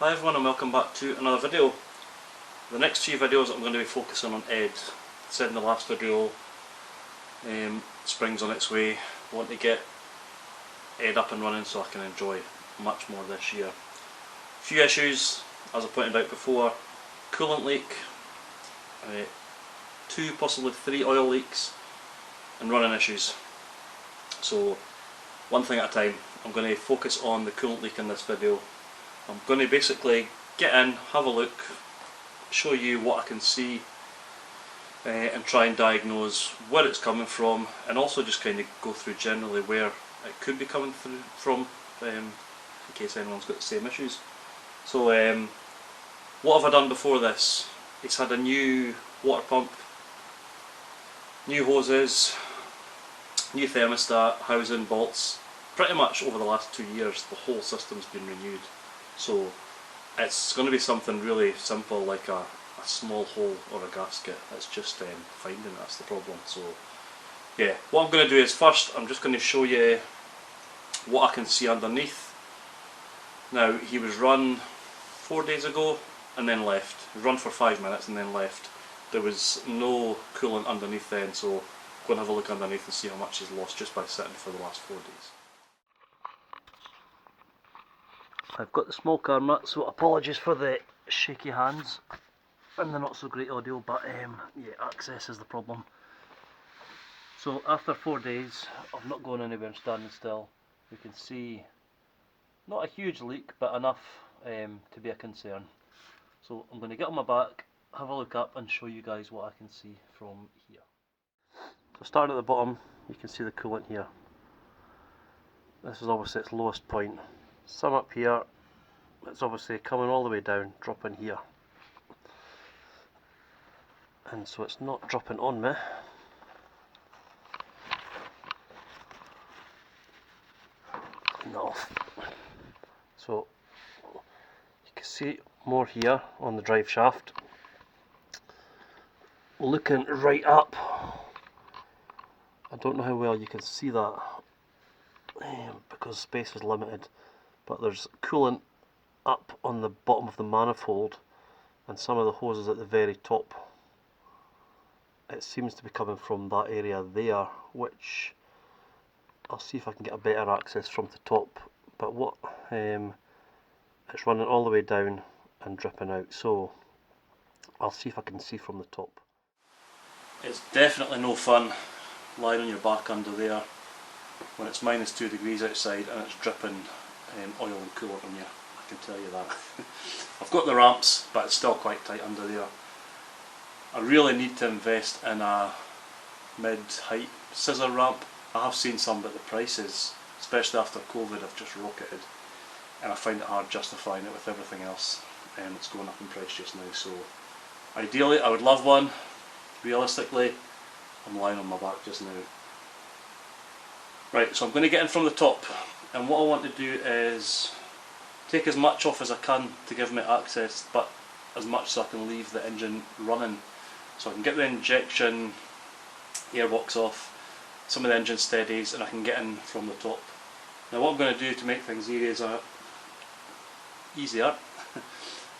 Hi everyone and welcome back to another video. The next few videos I'm going to be focusing on Ed. I said in the last video, spring's on its way. I want to get Ed up and running so I can enjoy much more this year. A few issues, as I pointed out before: coolant leak, 2 possibly 3 oil leaks, and running issues. So one thing at a time. I'm going to focus on the coolant leak in this video. I'm going to basically get in, have a look, show you what I can see, and try and diagnose where it's coming from, and also just kind of go through generally where it could be coming from, in case anyone's got the same issues. So what have I done before this? It's had a new water pump, new hoses, new thermostat, housing, bolts. Pretty much over the last 2 years the whole system's been renewed. So it's going to be something really simple, like a small hole or a gasket. It's just finding it, that's the problem. So yeah, what I'm going to do is first I'm just going to show you what I can see underneath. Now, he was run 4 days ago and then left. He was run for 5 minutes and then left. There was no coolant underneath then, so I'm going to have a look underneath and see how much he's lost just by sitting for the last 4 days. I've got the small camera, so apologies for the shaky hands and the not so great audio, but yeah, access is the problem. So after 4 days of not going anywhere and standing still, we can see not a huge leak, but enough to be a concern. So I'm going to get on my back, have a look up and show you guys what I can see from here. So starting at the bottom, you can see the coolant here. This is obviously its lowest point. Some up here, it's obviously coming all the way down, dropping here. And so it's not dropping on me. No. So you can see more here on the drive shaft. Looking right up. I don't know how well you can see that because space is limited, but there's coolant up on the bottom of the manifold and some of the hoses at the very top. It seems to be coming from that area there, which I'll see if I can get a better access from the top, but what it's running all the way down and dripping out, so I'll see if I can see from the top. It's definitely no fun lying on your back under there when it's -2 degrees outside and it's dripping oil and coolant on you, I can tell you that. I've got the ramps, but it's still quite tight under there. I really need to invest in a mid-height scissor ramp. I have seen some, but the prices, especially after COVID, have just rocketed, and I find it hard justifying it with everything else that's going up in price just now. So ideally I would love one. Realistically, I'm lying on my back just now. Right, so I'm going to get in from the top, and what I want to do is take as much off as I can to give me access, but as much so I can leave the engine running, so I can get the injection airbox off, some of the engine steadies, and I can get in from the top. Now what I'm going to do to make things easier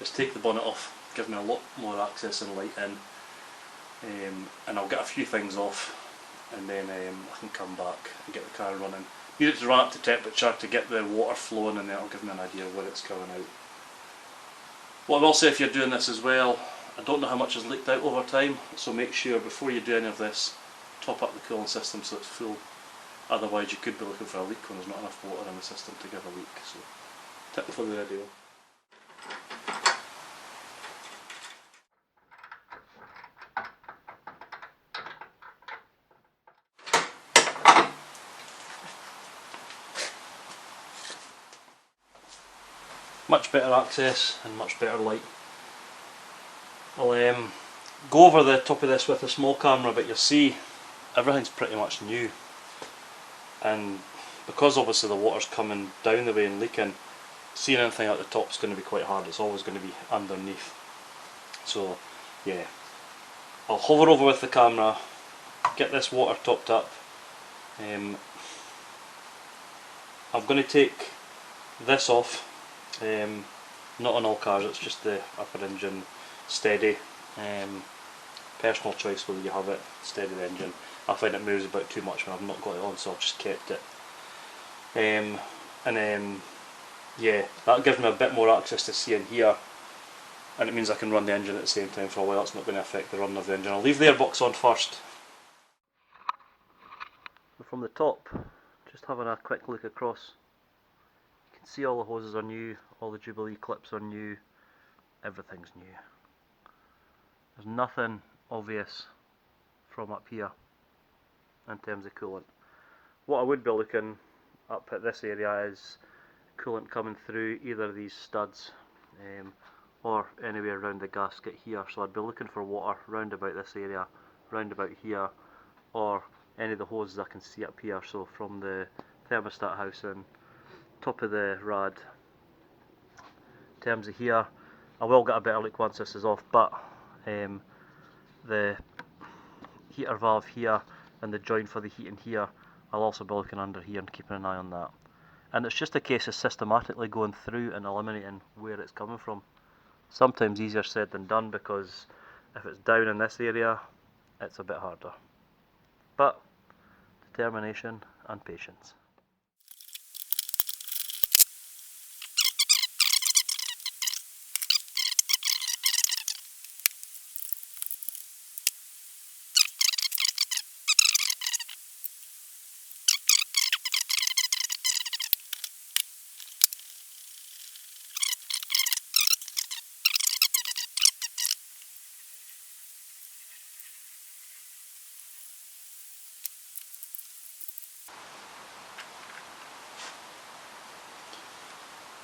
is take the bonnet off, give me a lot more access and light in, and I'll get a few things off, and then I can come back and get the car running. Need it to run up to temperature to get the water flowing, and then it'll give me an idea of where it's coming out. What I will say, if you're doing this as well, I don't know how much has leaked out over time, so make sure before you do any of this, top up the cooling system so it's full. Otherwise you could be looking for a leak when there's not enough water in the system to give a leak. So tip for the video. Much better access and much better light. I'll go over the top of this with a small camera, but you'll see everything's pretty much new, and because obviously the water's coming down the way and leaking, seeing anything at the top is going to be quite hard. It's always going to be underneath. So yeah, I'll hover over with the camera, get this water topped up. I'm going to take this off Not on all cars, it's just the upper engine steady. Personal choice whether you have it steady the engine. I find it moves about too much when I've not got it on, so I've just kept it. Yeah, that gives me a bit more access to see in here, and it means I can run the engine at the same time for a while. It's not going to affect the run of the engine. I'll leave the airbox on first. From the top, just having a quick look across, you can see all the hoses are new, all the Jubilee clips are new, everything's new. There's nothing obvious from up here in terms of coolant. What I would be looking up at this area is coolant coming through either of these studs or anywhere around the gasket here, so I'd be looking for water round about this area, round about here, or any of the hoses I can see up here, so from the thermostat housing, top of the rad. In terms of here, I will get a better look once this is off, but the heater valve here and the joint for the heating here, I'll also be looking under here and keeping an eye on that. And it's just a case of systematically going through and eliminating where it's coming from. Sometimes easier said than done, because if it's down in this area, it's a bit harder. But determination and patience.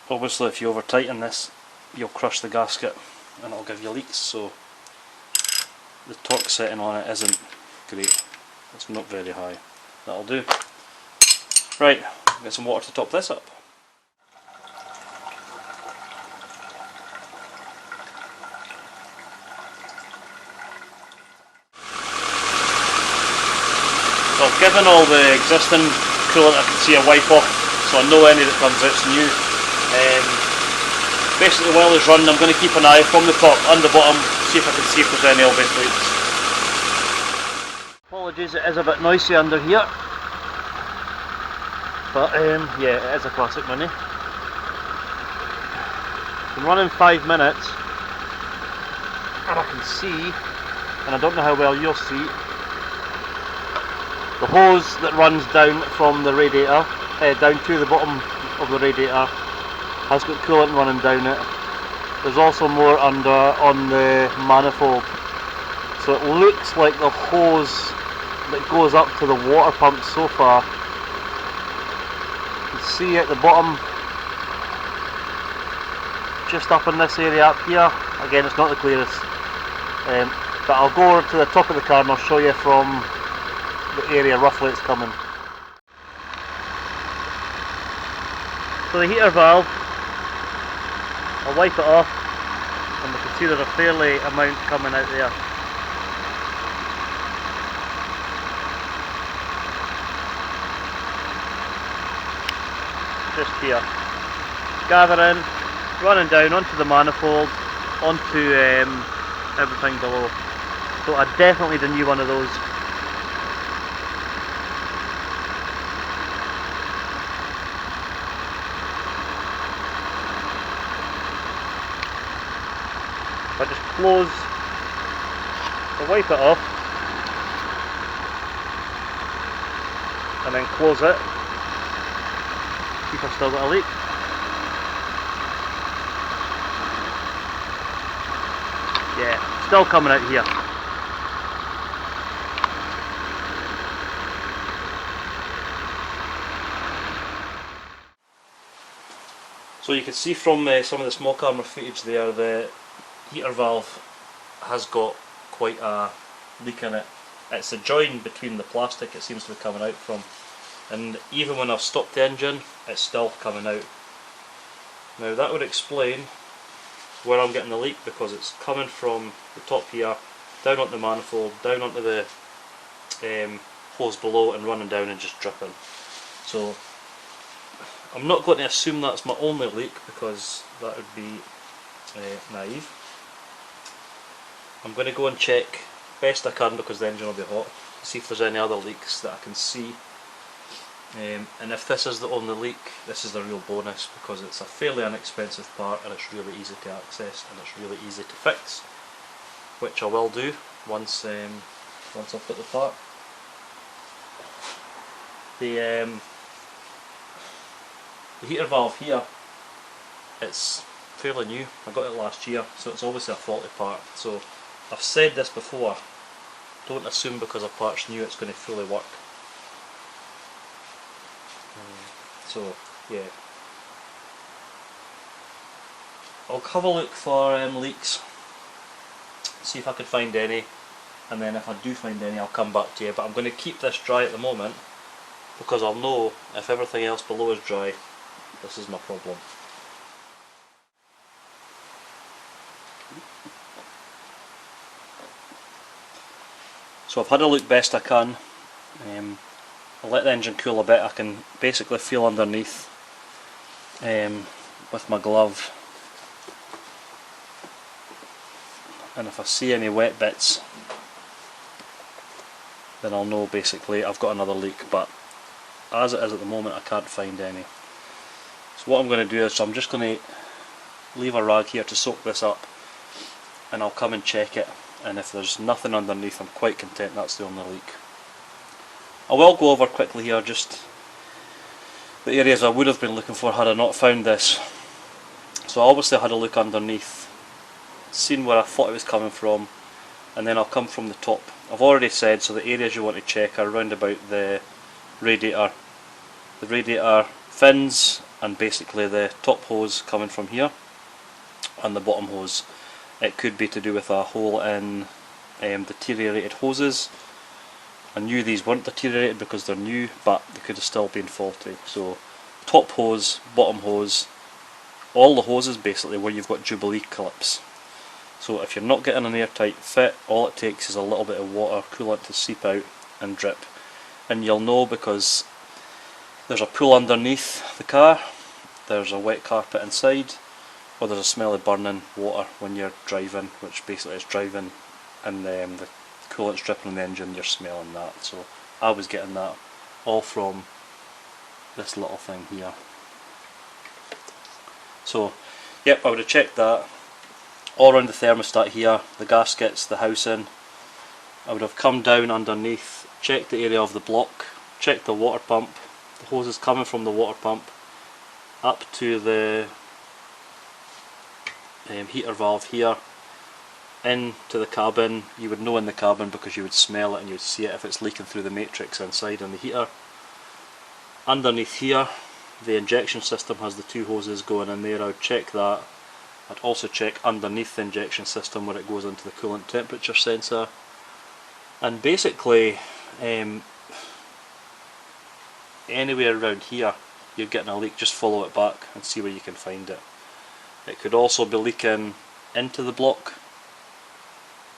Obviously if you over tighten this, you'll crush the gasket and it'll give you leaks, so the torque setting on it isn't great. It's not very high. That'll do. Right, get some water to top this up. So I've given all the existing coolant I can see a wipe off, so I know any that comes out's new. Basically while it's running, I'm going to keep an eye from the top and the bottom, see if I can see if there's any obvious leaks. Apologies, it is a bit noisy under here, but yeah, it is a classic Mini. Been running 5 minutes, and I can see, and I don't know how well you'll see, the hose that runs down from the radiator, down to the bottom of the radiator, has got coolant running down it. There's also more under on the manifold, so it looks like the hose that goes up to the water pump so far. You can see at the bottom, just up in this area up here. Again, it's not the clearest, but I'll go over to the top of the car and I'll show you from the area roughly it's coming. So the heater valve, I'll wipe it off, and we can see there's a fairly amount coming out there. Just here. Gathering, running down onto the manifold, onto everything below. So I definitely need a new one of those. If I just close, I'll wipe it off and then close it, see if I've still got a leak. Yeah, still coming out here. So you can see from some of the small camera footage there, the heater valve has got quite a leak in it. It's a join between the plastic it seems to be coming out from, and even when I've stopped the engine it's still coming out. Now that would explain where I'm getting the leak, because it's coming from the top here, down onto the manifold, down onto the hose below and running down and just dripping. So I'm not going to assume that's my only leak, because that would be naive. I'm going to go and check best I can because the engine will be hot, see if there's any other leaks that I can see. And if this is the only leak, this is the real bonus because it's a fairly inexpensive part and it's really easy to access and it's really easy to fix, which I will do once I've put the part. The heater valve here, it's fairly new. I got it last year, so it's obviously a faulty part. So I've said this before, don't assume because a part's new it's going to fully work. So yeah, I'll have a look for leaks, see if I can find any, and then if I do find any I'll come back to you. But I'm going to keep this dry at the moment because I'll know if everything else below is dry, this is my problem. So I've had a look best I can. I'll let the engine cool a bit. I can basically feel underneath with my glove, and if I see any wet bits then I'll know basically I've got another leak, but as it is at the moment I can't find any. So what I'm going to do is I'm just going to leave a rag here to soak this up and I'll come and check it, and if there's nothing underneath I'm quite content that's the only leak. I will go over quickly here just the areas I would have been looking for had I not found this. So I obviously had a look underneath, seen where I thought it was coming from, and then I'll come from the top. I've already said, so the areas you want to check are around about the radiator fins, and basically the top hose coming from here, and the bottom hose. It could be to do with a hole in deteriorated hoses. I knew these weren't deteriorated because they're new, but they could have still been faulty. So top hose, bottom hose, all the hoses basically where you've got Jubilee clips. So if you're not getting an airtight fit, all it takes is a little bit of water, coolant to seep out and drip. And you'll know because there's a pool underneath the car, there's a wet carpet inside, or there's a smell of burning water when you're driving, which basically is driving and the coolant's dripping in the engine, you're smelling that. So I was getting that all from this little thing here. So yep, I would have checked that all around the thermostat here, the gaskets, the housing. I would have come down underneath, checked the area of the block, checked the water pump, the hoses coming from the water pump up to the heater valve here, into the cabin. You would know in the cabin because you would smell it and you would see it if it's leaking through the matrix inside on the heater. Underneath here, the injection system has the two hoses going in there. I would check that. I'd also check underneath the injection system where it goes into the coolant temperature sensor. And basically, anywhere around here you're getting a leak, just follow it back and see where you can find it. It could also be leaking into the block,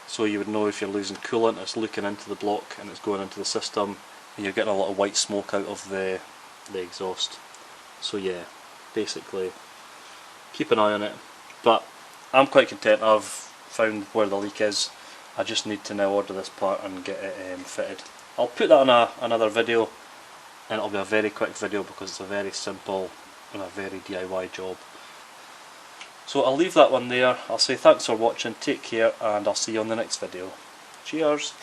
so you would know if you're losing coolant, it's leaking into the block and it's going into the system and you're getting a lot of white smoke out of the exhaust. So yeah, basically keep an eye on it, but I'm quite content I've found where the leak is. I just need to now order this part and get it fitted. I'll put that on another video, and it'll be a very quick video because it's a very simple and a very DIY job. So I'll leave that one there. I'll say thanks for watching, take care, and I'll see you on the next video. Cheers!